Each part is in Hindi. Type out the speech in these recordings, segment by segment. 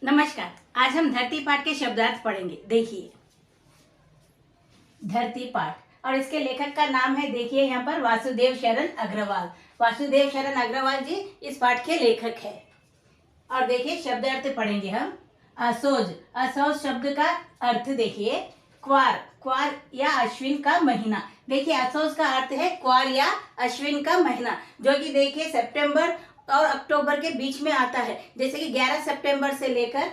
नमस्कार। आज हम धरती पाठ के शब्दार्थ पढ़ेंगे। देखिए, धरती पाठ और इसके लेखक का नाम है, देखिए यहाँ पर, वासुदेव शरण अग्रवाल। वासुदेव शरण अग्रवाल जी इस पाठ के लेखक है। और देखिए शब्दार्थ पढ़ेंगे हम। असोज, असोज शब्द का अर्थ देखिए, क्वार, क्वार या अश्विन का महीना। देखिए असोज का अर्थ है क्वार या अश्विन का महीना, जो कि देखिए सितंबर और अक्टूबर के बीच में आता है। जैसे कि 11 सितंबर से लेकर,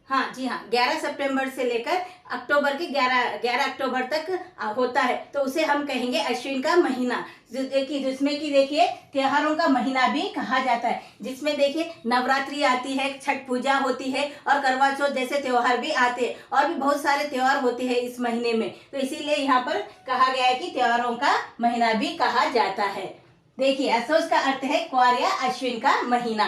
हाँ जी हाँ, 11 सितंबर से लेकर अक्टूबर के 11 अक्टूबर तक होता है, तो उसे हम कहेंगे अश्विन का महीना। जिसमें कि देखिए त्योहारों का महीना भी कहा जाता है, जिसमें देखिए नवरात्रि आती है, छठ पूजा होती है और करवा चौथ जैसे त्योहार भी आते हैं, और भी बहुत सारे त्योहार होते हैं इस महीने में। तो इसीलिए यहाँ पर कहा गया है कि त्योहारों का महीना भी कहा जाता है। देखिए असोज का अर्थ है क्वार या अश्विन का महीना।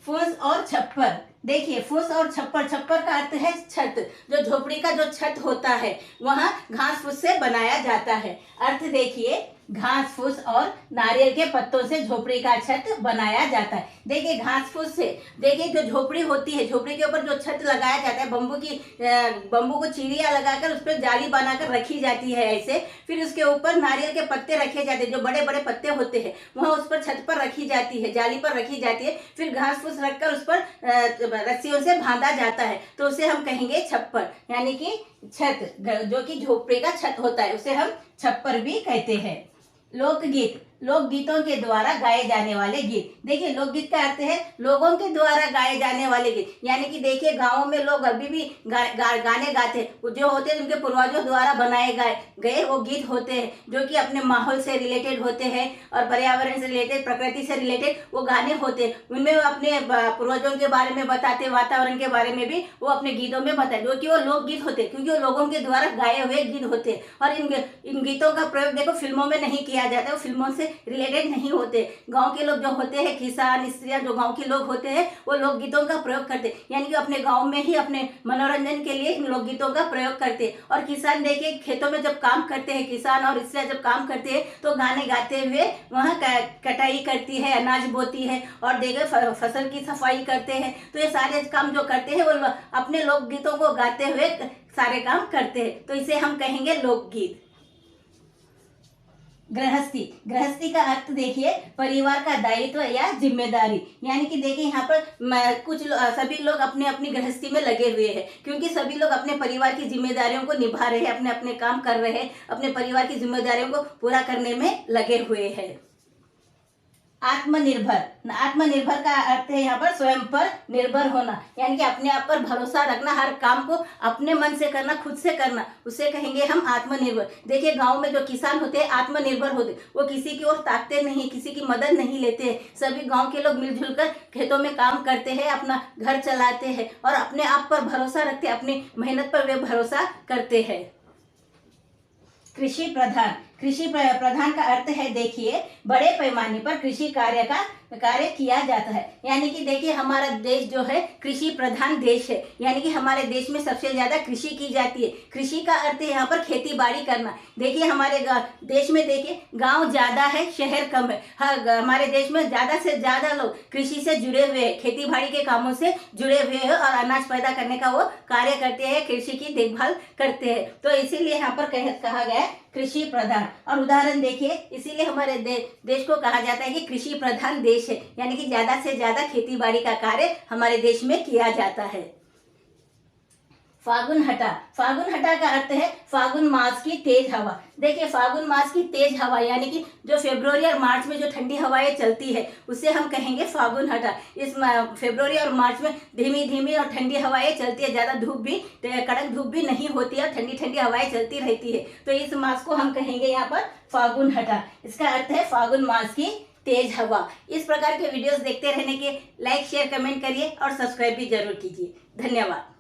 फूस और छप्पर, देखिए फूस और छप्पर, छप्पर का अर्थ है छत। जो झोपड़ी का जो छत होता है वहाँ घास फूस से बनाया जाता है। अर्थ देखिए, घास फूस और नारियल के पत्तों से झोपड़ी का छत बनाया जाता है। देखिए घास फूस से, देखिए जो झोपड़ी होती है, झोपड़ी के ऊपर जो छत लगाया जाता है, बम्बू को चिड़िया लगाकर उस पर जाली बनाकर रखी जाती है ऐसे। फिर उसके ऊपर नारियल के पत्ते रखे जाते हैं, जो बड़े बड़े पत्ते होते हैं, वहाँ उस पर छत पर रखी जाती है, जाली पर रखी जाती है। फिर घास फूस रखकर उस पर रस्सियों से बांधा जाता है, तो उसे हम कहेंगे छप्पर, यानी कि छत, जो कि झोपड़ी का छत होता है, उसे हम छप्पर भी कहते हैं। लोकगीत, लोकगीतों के द्वारा गाए जाने वाले गीत। देखिए लोकगीत का अर्थ है लोगों के द्वारा गाए जाने वाले गीत, यानी कि देखिए गाँव में लोग अभी भी गाने गाते हैं, जो होते हैं उनके पूर्वजों द्वारा बनाए गए वो गीत होते हैं, जो कि अपने माहौल से रिलेटेड होते हैं और पर्यावरण से रिलेटेड, प्रकृति से रिलेटेड वो गाने होते हैं। उनमें वो अपने पूर्वजों के बारे में बताते, वातावरण के बारे में भी वो अपने गीतों में बताते, जो कि वो लोकगीत होते हैं, क्योंकि वो लोगों के द्वारा गाए हुए गीत होते हैं। और इन गीतों का प्रयोग देखो फिल्मों में नहीं किया जाता है, वो फिल्मों से रिलेटेड नहीं होते। गांव के लोग जो होते हैं, किसान स्त्रियां, जो गांव के लोग होते हैं, वो लोकगीतों का प्रयोग करते हैं, यानी कि अपने गांव में ही अपने मनोरंजन के लिए इन लोकगीतों का प्रयोग करते हैं। और किसान देखिए खेतों में जब काम करते हैं, किसान और स्त्रियां जब काम करते हैं तो गाने गाते हुए वहाँ कटाई करती है, अनाज बोती है और देखिए फसल की सफाई करते हैं। तो ये सारे काम जो करते हैं वो अपने लोकगीतों को गाते हुए सारे काम करते हैं, तो इसे हम कहेंगे लोकगीत। गृहस्थी, गृहस्थी का अर्थ देखिए परिवार का दायित्व या जिम्मेदारी, यानी कि देखिए यहाँ पर सभी लोग अपने अपनी गृहस्थी में लगे हुए हैं, क्योंकि सभी लोग अपने परिवार की जिम्मेदारियों को निभा रहे हैं, अपने अपने काम कर रहे हैं, अपने परिवार की जिम्मेदारियों को पूरा करने में लगे हुए हैं। आत्मनिर्भर, आत्मनिर्भर का अर्थ है यहाँ पर स्वयं पर निर्भर होना, यानी कि अपने आप पर भरोसा रखना, हर काम को अपने मन से करना, खुद से करना, उसे कहेंगे हम आत्मनिर्भर। देखिए गांव में जो किसान होते हैं आत्मनिर्भर होते, वो किसी की ओर ताकते नहीं, किसी की मदद नहीं लेते हैं, सभी गांव के लोग मिलजुल कर खेतों में काम करते हैं, अपना घर चलाते हैं और अपने आप पर भरोसा रखते हैं, अपनी मेहनत पर वे भरोसा करते हैं। कृषि प्रधान, कृषि प्रधान का अर्थ है देखिए बड़े पैमाने पर कृषि कार्य किया जाता है, यानी कि देखिए हमारा देश जो है कृषि प्रधान देश है, यानी कि हमारे देश में सबसे ज्यादा कृषि की जाती है। कृषि का अर्थ है यहाँ पर खेती बाड़ी करना। देखिए हमारे देश में देखिए गांव ज्यादा है, शहर कम है। हमारे देश में ज्यादा से ज्यादा लोग कृषि से जुड़े हुए हैं, खेती बाड़ी के कामों से जुड़े हुए हैं और अनाज पैदा करने का वो कार्य करते हैं, कृषि की देखभाल करते हैं। तो इसीलिए यहाँ पर कहा गया है कृषि प्रधान। और उदाहरण देखिए, इसीलिए हमारे देश को कहा जाता है कि कृषि प्रधान देश है, यानी कि ज्यादा से ज्यादा खेती बाड़ी का कार्य हमारे देश में किया जाता है। फागुन हटा, फागुन हटा का अर्थ है फागुन मास की तेज हवा। देखिए फागुन मास की तेज हवा, यानी कि जो फरवरी और मार्च में जो ठंडी हवाएं चलती है उसे हम कहेंगे फागुन हटा। इस फरवरी और मार्च में धीमी धीमी और ठंडी हवाएं चलती है, ज्यादा धूप भी, कड़क धूप भी नहीं होती है और ठंडी ठंडी हवाएं चलती रहती है, तो इस मास को हम कहेंगे यहाँ पर फागुन हटा। इसका अर्थ है फागुन मास की तेज हवा। इस प्रकार के वीडियोस देखते रहने के लाइक शेयर कमेंट करिए और सब्सक्राइब भी जरूर कीजिए। धन्यवाद।